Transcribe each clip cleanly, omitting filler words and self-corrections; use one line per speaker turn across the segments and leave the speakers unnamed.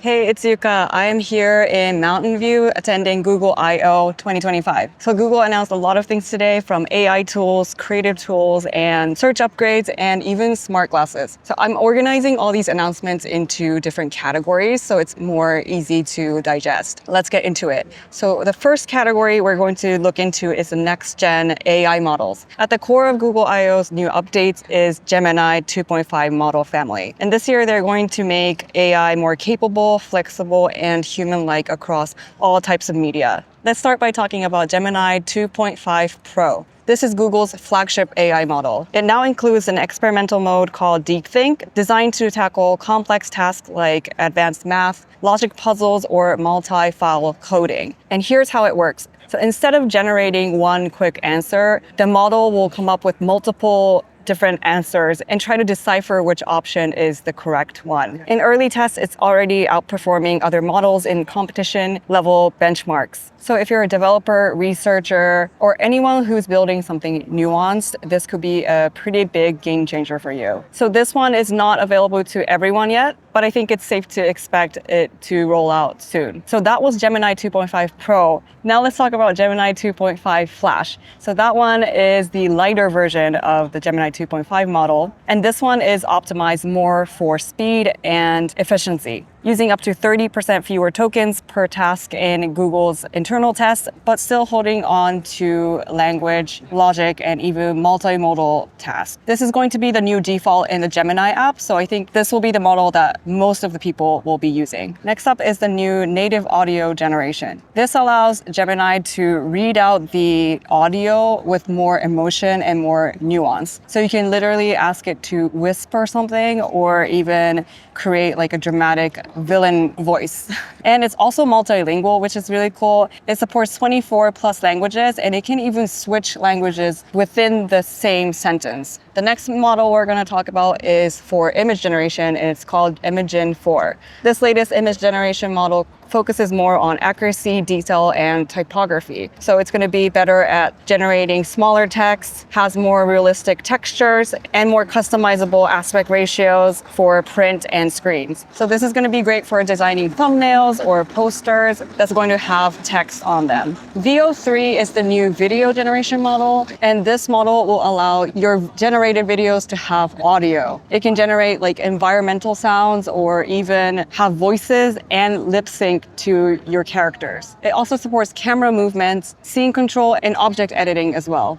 Hey, it's Yuka. I am here in Mountain View attending Google I/O 2025. So Google announced a lot of things today, from AI tools, creative tools, and search upgrades, and even smart glasses. So I'm organizing all these announcements into different categories so it's more easy to digest. Let's get into it. So the first category we're going to look into is the next-gen AI models. At the core of Google I/O's new updates is Gemini 2.5 model family. And this year they're going to make AI more capable, flexible, and human-like across all types of media. Let's start by talking about Gemini 2.5 Pro. This is Google's flagship AI model. It now includes an experimental mode called DeepThink, designed to tackle complex tasks like advanced math, logic puzzles, or multi-file coding. And here's how it works. So instead of generating one quick answer, the model will come up with multiple different answers and try to decipher which option is the correct one. In early tests, it's already outperforming other models in competition level benchmarks. So if you're a developer, researcher, or anyone who's building something nuanced, this could be a pretty big game changer for you. So this one is not available to everyone yet, but I think it's safe to expect it to roll out soon. So that was Gemini 2.5 Pro. Now let's talk about Gemini 2.5 Flash. So that one is the lighter version of the Gemini 2.5 model. And this one is optimized more for speed and efficiency, using up to 30% fewer tokens per task in Google's internal tests, but still holding on to language, logic, and even multimodal tasks. This is going to be the new default in the Gemini app, so I think this will be the model that most of the people will be using. Next up is the new native audio generation. This allows Gemini to read out the audio with more emotion and more nuance. So you can literally ask it to whisper something or even create like a dramatic villain voice. And it's also multilingual, which is really cool. It supports 24 plus languages, and it can even switch languages within the same sentence. The next model we're going to talk about is for image generation, and it's called Imagen 4. This latest image generation model focuses more on accuracy, detail, and typography. So it's going to be better at generating smaller text, has more realistic textures, and more customizable aspect ratios for print and screens. So this is going to be great for designing thumbnails or posters that's going to have text on them. Veo 3 is the new video generation model, and this model will allow your generated videos to have audio. It can generate like environmental sounds or even have voices and lip sync to your characters. It also supports camera movements, scene control, and object editing as well.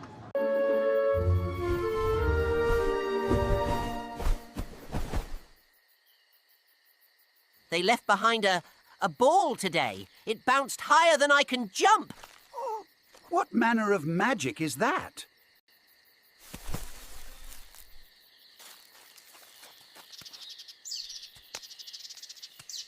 They left behind a ball today. It bounced higher than I can jump.
Oh, what manner of magic is that?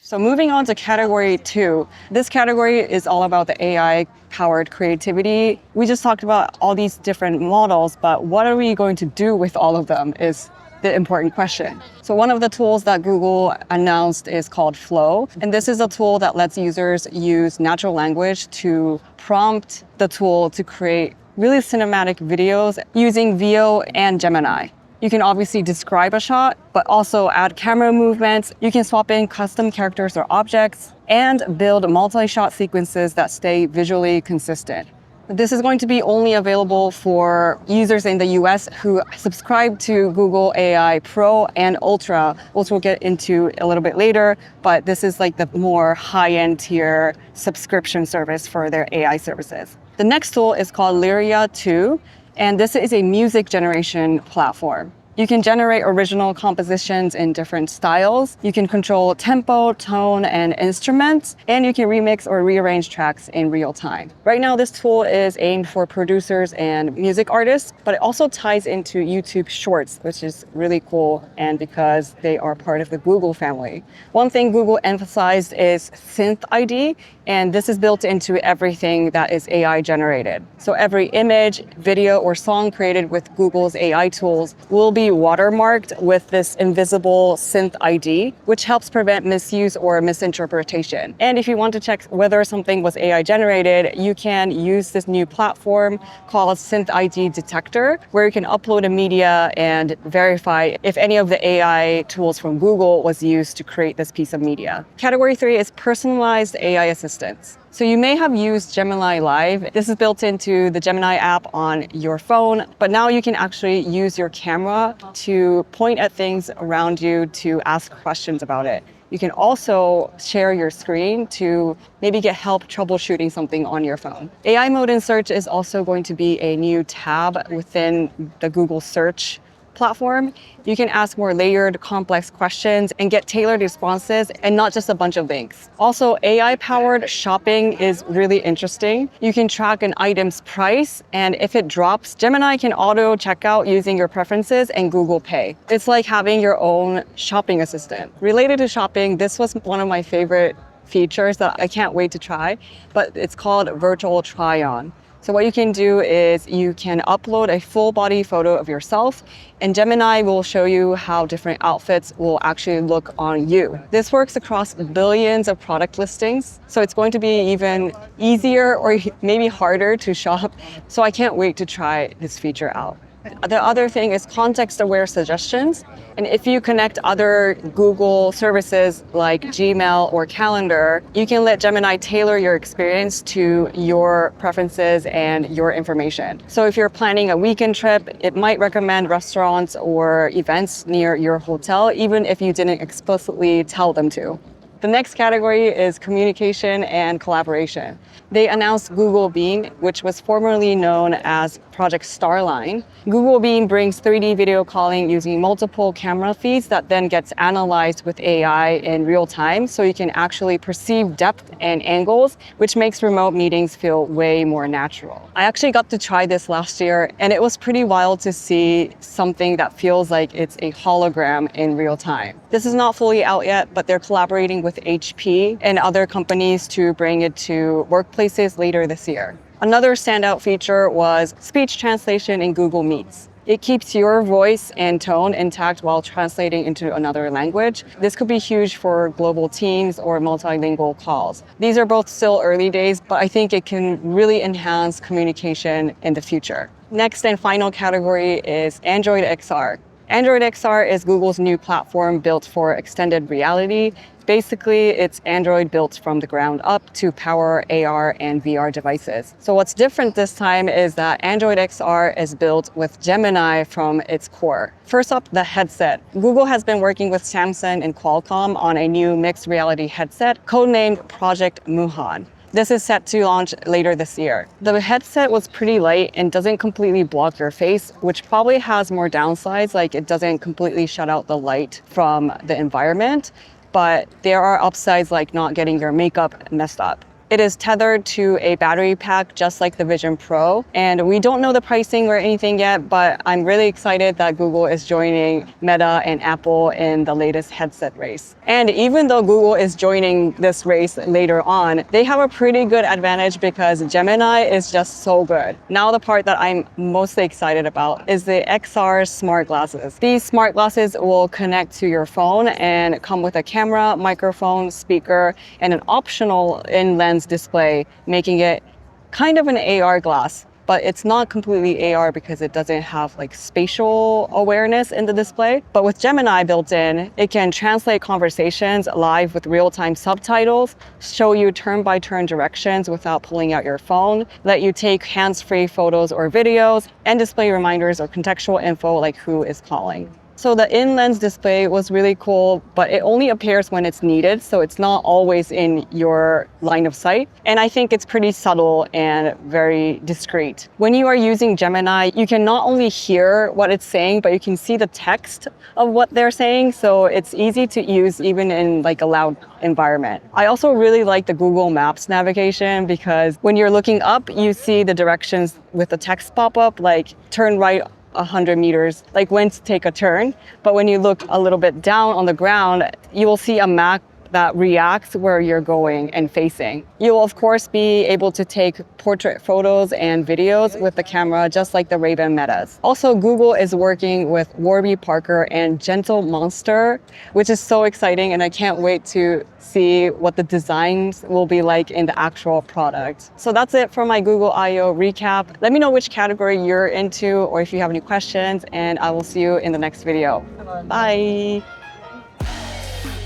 So moving on to category 2. This category is all about the AI-powered creativity. We just talked about all these different models, but what are we going to do with all of them is the important question. So one of the tools that Google announced is called Flow. And this is a tool that lets users use natural language to prompt the tool to create really cinematic videos using Veo and Gemini. You can obviously describe a shot, but also add camera movements. You can swap in custom characters or objects and build multi-shot sequences that stay visually consistent. This is going to be only available for users in the US who subscribe to Google AI Pro and Ultra, which we'll get into a little bit later, but this is like the more high-end tier subscription service for their AI services. The next tool is called Lyria 2. And this is a music generation platform. You can generate original compositions in different styles. You can control tempo, tone, and instruments, and you can remix or rearrange tracks in real time. Right now, this tool is aimed for producers and music artists, but it also ties into YouTube Shorts, which is really cool, and because they are part of the Google family. One thing Google emphasized is Synth ID, and this is built into everything that is AI generated. So every image, video, or song created with Google's AI tools will be be watermarked with this invisible Synth ID, which helps prevent misuse or misinterpretation. And if you want to check whether something was AI generated, you can use this new platform called Synth ID Detector, where you can upload a media and verify if any of the AI tools from Google was used to create this piece of media. Category 3 is personalized AI assistants. So you may have used Gemini Live. This is built into the Gemini app on your phone, but now you can actually use your camera to point at things around you to ask questions about it. You can also share your screen to maybe get help troubleshooting something on your phone. AI mode in search is also going to be a new tab within the Google search platform. You can ask more layered, complex questions and get tailored responses and not just a bunch of links. Also, AI-powered shopping is really interesting. You can track an item's price, and if it drops, Gemini can auto checkout using your preferences and Google Pay. It's like having your own shopping assistant. Related to shopping, this was one of my favorite features that I can't wait to try, but it's called virtual try-on. So what you can do is you can upload a full body photo of yourself, and Gemini will show you how different outfits will actually look on you. This works across billions of product listings, so it's going to be even easier or maybe harder to shop. So I can't wait to try this feature out. The other thing is context-aware suggestions. And if you connect other Google services like Gmail or Calendar, you can let Gemini tailor your experience to your preferences and your information. So if you're planning a weekend trip, it might recommend restaurants or events near your hotel, even if you didn't explicitly tell them to. The next category is communication and collaboration. They announced Google Beam, which was formerly known as Project Starline. Google Beam brings 3D video calling using multiple camera feeds that then gets analyzed with AI in real time, so you can actually perceive depth and angles, which makes remote meetings feel way more natural. I actually got to try this last year, and it was pretty wild to see something that feels like it's a hologram in real time. This is not fully out yet, but they're collaborating with HP and other companies to bring it to workplaces later this year. Another standout feature was speech translation in Google Meets. It keeps your voice and tone intact while translating into another language. This could be huge for global teams or multilingual calls. These are both still early days, but I think it can really enhance communication in the future. Next and final category is Android XR. Android XR is Google's new platform built for extended reality. Basically, it's Android built from the ground up to power AR and VR devices. So what's different this time is that Android XR is built with Gemini from its core. First up, the headset. Google has been working with Samsung and Qualcomm on a new mixed reality headset codenamed Project Muhan. This is set to launch later this year. The headset was pretty light and doesn't completely block your face, which probably has more downsides, like it doesn't completely shut out the light from the environment, but there are upsides like not getting your makeup messed up. It is tethered to a battery pack just like the Vision Pro, and we don't know the pricing or anything yet, but I'm really excited that Google is joining Meta and Apple in the latest headset race. And even though Google is joining this race later on, they have a pretty good advantage because Gemini is just so good. Now the part that I'm mostly excited about is the XR smart glasses. These smart glasses will connect to your phone and come with a camera, microphone, speaker, and an optional in-lens display, making it kind of an AR glass, but it's not completely AR because it doesn't have like spatial awareness in the display. But with Gemini built in, it can translate conversations live with real-time subtitles, show you turn-by-turn directions without pulling out your phone, let you take hands-free photos or videos, and display reminders or contextual info like who is calling. So the in-lens display was really cool, but it only appears when it's needed, so it's not always in your line of sight. And I think it's pretty subtle and very discreet. When you are using Gemini, you can not only hear what it's saying, but you can see the text of what they're saying, so it's easy to use even in like a loud environment. I also really like the Google Maps navigation because when you're looking up, you see the directions with the text pop up, like turn right 100 meters, like when to take a turn. But when you look a little bit down on the ground, you will see a map that reacts where you're going and facing. You'll of course be able to take portrait photos and videos with the camera just like the Ray-Ban Metas. Also, Google is working with Warby Parker and Gentle Monster, which is so exciting, and I can't wait to see what the designs will be like in the actual product. So that's it for my Google I/O recap. Let me know which category you're into or if you have any questions, and I will see you in the next video. Bye.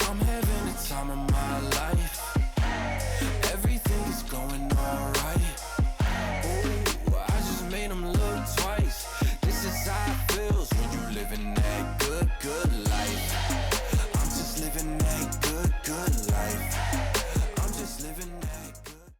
I'm having the time of my life. Everything is going alright. Ooh, I just made them look twice. This is how it feels when you living that good life. I'm just living that good life.